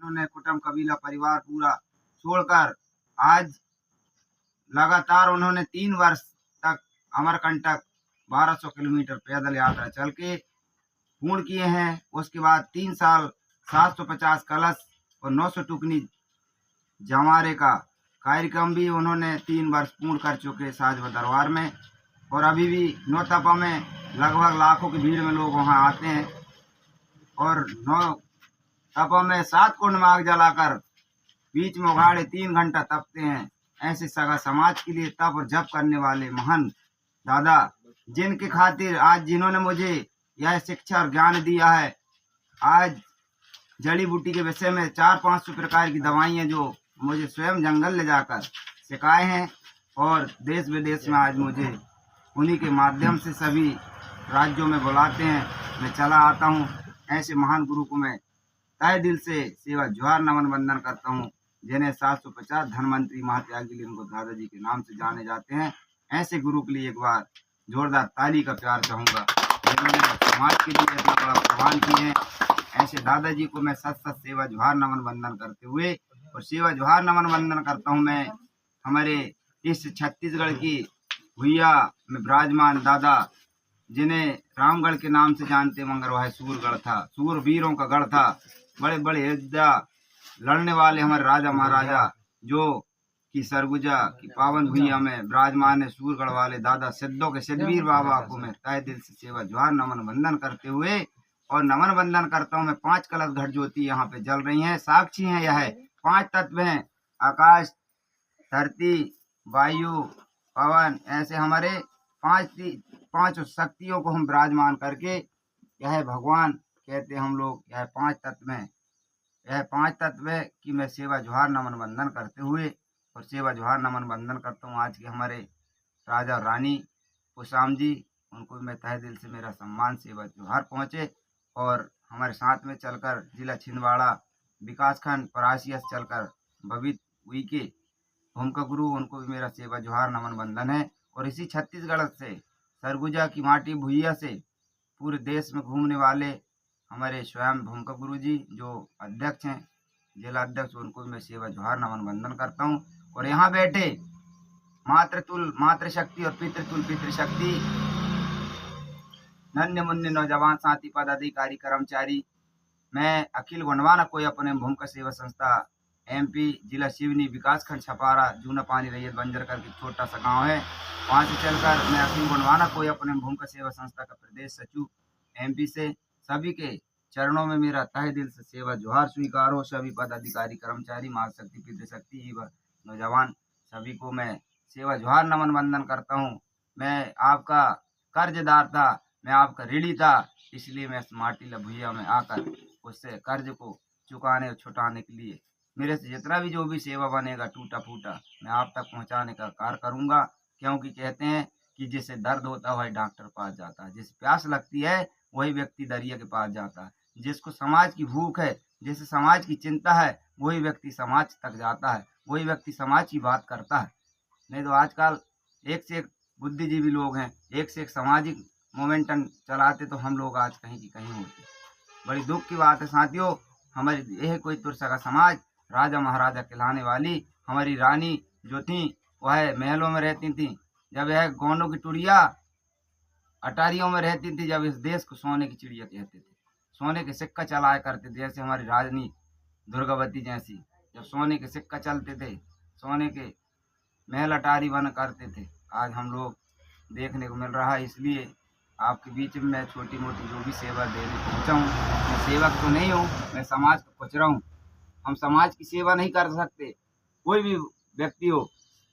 उन्होंने कुटुंब कबीला परिवार पूरा छोड़कर आज लगातार उन्होंने 3 वर्ष तक अमरकंटक 1200 किलोमीटर पैदल यात्रा चल के पूर्ण किए हैं। उसके बाद 3 साल 750 कलश और 900 टुकनी जमारे का कार्यक्रम भी उन्होंने 3 वर्ष पूर्ण कर चुके साजवा दरबार में। और अभी भी नौतपा में लगभग लाखों की भीड़ में लोग वहां आते हैं और नौतपा में 7 कुंड में आग जलाकर बीच में उघाड़े 3 घंटा तपते हैं। ऐसे सगा समाज के लिए तप और जप करने वाले महान दादा, जिनके खातिर आज जिन्होंने मुझे यह शिक्षा और ज्ञान दिया है। आज जड़ी बूटी के विषय में 400-500 प्रकार की दवाइयाँ जो मुझे स्वयं जंगल ले जाकर सिखाए हैं और देश विदेश में आज मुझे उन्हीं के माध्यम से सभी राज्यों में बुलाते हैं, मैं चला आता हूँ। ऐसे महान गुरु को मैं तहे दिल से सेवा जोहार नमन वंदन करता हूँ, जिन्हें 750 धनवंतरी महात्यागी उनको दादाजी के नाम से जाने जाते हैं। ऐसे गुरु के लिए एक बार जोरदार ताली का प्यार चाहूँगा, जिन्होंने समाज के लिए इतना बड़ा प्रवान किए हैं। ऐसे दादाजी को मैं सत सेवा जोहार नमन वंदन करते हुए और सेवा जोहार नमन वंदन करता हूँ मैं हमारे इस छत्तीसगढ़ की भुइया में विराजमान दादा, जिन्हें रामगढ़ के नाम से जानते मगर वह सूरगढ़ था, सूरवीरों का गढ़ था। बड़े बड़े योद्धा लड़ने वाले हमारे राजा महाराजा जो कि सरगुजा की पावन भुइया में विराजमान है, सूरगढ़ वाले दादा सिद्धों के सिद्धवीर बाबा को मैं तहे दिल से सेवा जोहार नमन वंदन करते हुए और नमन वंदन करता हूँ मैं। 5 कलश घट ज्योति यहाँ पे जल रही हैं, साक्षी हैं। यह 5 तत्व हैं, आकाश, धरती, वायु, पवन। ऐसे हमारे 5 शक्तियों को हम विराजमान करके यह भगवान कहते हम लोग। यह 5 तत्व हैं, यह 5 तत्व है कि मैं सेवा जोहार नमन वंदन करते हुए और सेवा जोहार नमन वंदन करता हूँ। आज के हमारे राजा रानी पुशाम जी, उनको मैं तहे दिल से मेरा सम्मान सेवा जोहार पहुँचे। और हमारे साथ में चलकर जिला छिंदवाड़ा विकासखंड परासिया से चलकर भवित हुई के भूमिका गुरु, उनको भी मेरा सेवा जोहार नमन वंदन है। और इसी छत्तीसगढ़ से सरगुजा की माटी भुइया से पूरे देश में घूमने वाले हमारे स्वयं भूमिका गुरु जी जो अध्यक्ष हैं, जिला अध्यक्ष, उनको भी मैं सेवा जोहार नमन वंदन करता हूँ। और यहाँ बैठे मातृतुल मातृशक्ति और पितृतुल पितृशक्ति, नन्हे मुन्ने नौजवान साथी पदाधिकारी कर्मचारी, मैं अखिल गोंडवाना कोई अपने भूमिका सेवा संस्था MP जिला सिवनी विकासखंड छपारा जूना पानी रैयत बंजर करके छोटा सा गांव है, वहां से चलकर मैं अखिल गोंडवाना कोई अपने भूमिका सेवा संस्था का प्रदेश सचिव MP से सभी के चरणों में मेरा तहे दिल से सेवा जोहार स्वीकार हो। सभी पदाधिकारी कर्मचारी महाशक्ति पितृशक्ति नौजवान सभी को मैं सेवा जोहार नमन वंदन करता हूँ। मैं आपका कर्जदार था, मैं आपका ऋणी था, इसलिए मैं इस माटी भुइया में आकर उससे कर्ज को चुकाने और छुटाने के लिए मेरे से जितना भी जो भी सेवा बनेगा टूटा फूटा मैं आप तक पहुंचाने का कार्य करूंगा। क्योंकि कहते हैं कि जिसे दर्द होता है वही डॉक्टर पास जाता है, जिसे प्यास लगती है वही व्यक्ति दरिया के पास जाता है, जिसको समाज की भूख है, जिसे समाज की चिंता है, वही व्यक्ति समाज तक जाता है, वही व्यक्ति समाज की बात करता है। नहीं तो आजकल एक से एक बुद्धिजीवी लोग हैं, एक से एक सामाजिक मोमेंटम चलाते, तो हम लोग आज कहीं की कहीं होते। बड़ी दुख की बात है साथियों, हमारी यह कोई तुरसगा समाज राजा महाराजा कहलाने वाली हमारी रानी जो थी वह महलों में रहती थी, जब यह गोंडों की टुड़िया अटारियों में रहती थी, जब इस देश को सोने की चिड़िया कहते थे, सोने के सिक्का चलाया करते थे। जैसे हमारी राजनी दुर्गावती जैसी, जब सोने के सिक्का चलते थे, सोने के महल अटारी बन करते थे, आज हम लोग देखने को मिल रहा है। इसलिए आपके बीच में मैं छोटी मोटी जो भी सेवा देने पहुँचा हूँ, मैं सेवक तो नहीं हूँ, मैं समाज का पुचरा हूँ। हम समाज की सेवा नहीं कर सकते, कोई भी व्यक्ति हो,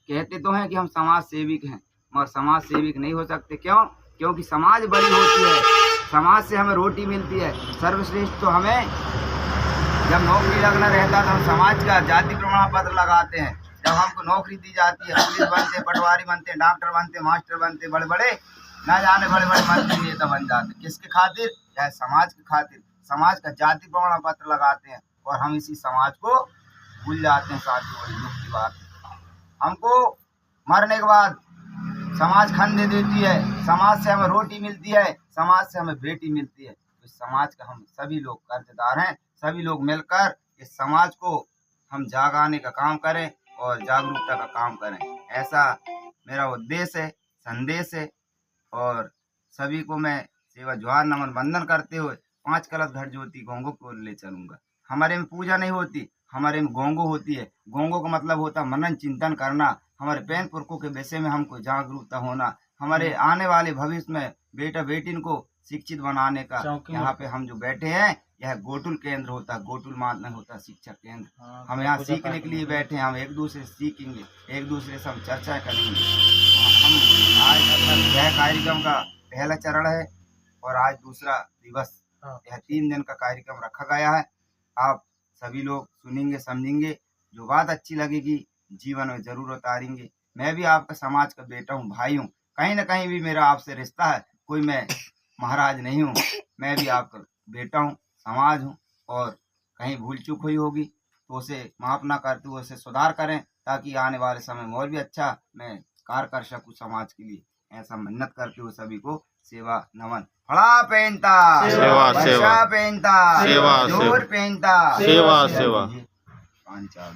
कहते तो हैं कि हम समाज सेविक हैं, मगर समाज सेविक नहीं हो सकते। क्यों? क्योंकि समाज बड़ी होती है, समाज से हमें रोटी मिलती है। सर्वश्रेष्ठ तो हमें जब नौकरी लगना रहता है तो हम समाज का जाति प्रमाण पत्र लगाते हैं। जब हमको नौकरी दी जाती है, पुलिस बनते, पटवारी बनते, डॉक्टर बनते, मास्टर बनते, बड़े बड़े न जाने बड़े बड़े मंत्री नेता बन जाते, किसके खातिर? चाहे समाज के खातिर। समाज का जाति प्रमाण पत्र लगाते हैं और हम इसी समाज को भूल जाते हैं। साथियों, बड़ी दुख की बात है। हमको मरने के बाद समाज खंडे देती है, समाज से हमें रोटी मिलती है, समाज से हमें बेटी मिलती है। तो समाज का हम सभी लोग कर्जदार हैं। सभी लोग मिलकर इस समाज को हम जागाने का काम करें और जागरूकता का काम करें। ऐसा मेरा उद्देश्य है, संदेश है। और सभी को मैं सेवा जोहार नमन वंदन करते हुए 5 कलश घट ज्योति गोंगो को ले चलूंगा। हमारे में पूजा नहीं होती, हमारे में गोंगो होती है। गोंगो का मतलब होता है मनन चिंतन करना, हमारे पैन पुरखों के विषय में हमको जागरूकता होना, हमारे आने वाले भविष्य में बेटा बेटिन को शिक्षित बनाने का। यहाँ पे हम जो बैठे हैं यह गोटुल केंद्र होता है, गोटुल माध्यम होता है शिक्षा केंद्र। हम यहाँ सीखने के लिए बैठे हैं, हम एक दूसरे से सीखेंगे, एक दूसरे से हम चर्चा करेंगे। हम आज यह कार्यक्रम का पहला चरण है और आज दूसरा दिवस, यह 3 दिन का कार्यक्रम रखा गया है। आप सभी लोग सुनेंगे, समझेंगे, जो बात अच्छी लगेगी जीवन में जरूर उतारेंगे। मैं भी आपका समाज का बेटा हूँ, भाई हूँ, कहीं ना कहीं भी मेरा आपसे रिश्ता है, कोई मैं महाराज नहीं हूँ, मैं भी आपका बेटा हूँ, समाज हूँ। और कहीं भूल चूक हुई होगी तो उसे माफ ना करते हुए उसे सुधार करें, ताकि आने वाले समय में और भी अच्छा मैं कार्य कर सकूँ समाज के लिए। ऐसा मेहनत करते हुए सभी को सेवा नमन। फड़ा पहनता, सेवा सेवा पहनता, सेवा जोर पहनता, सेवा सेवा। 5-4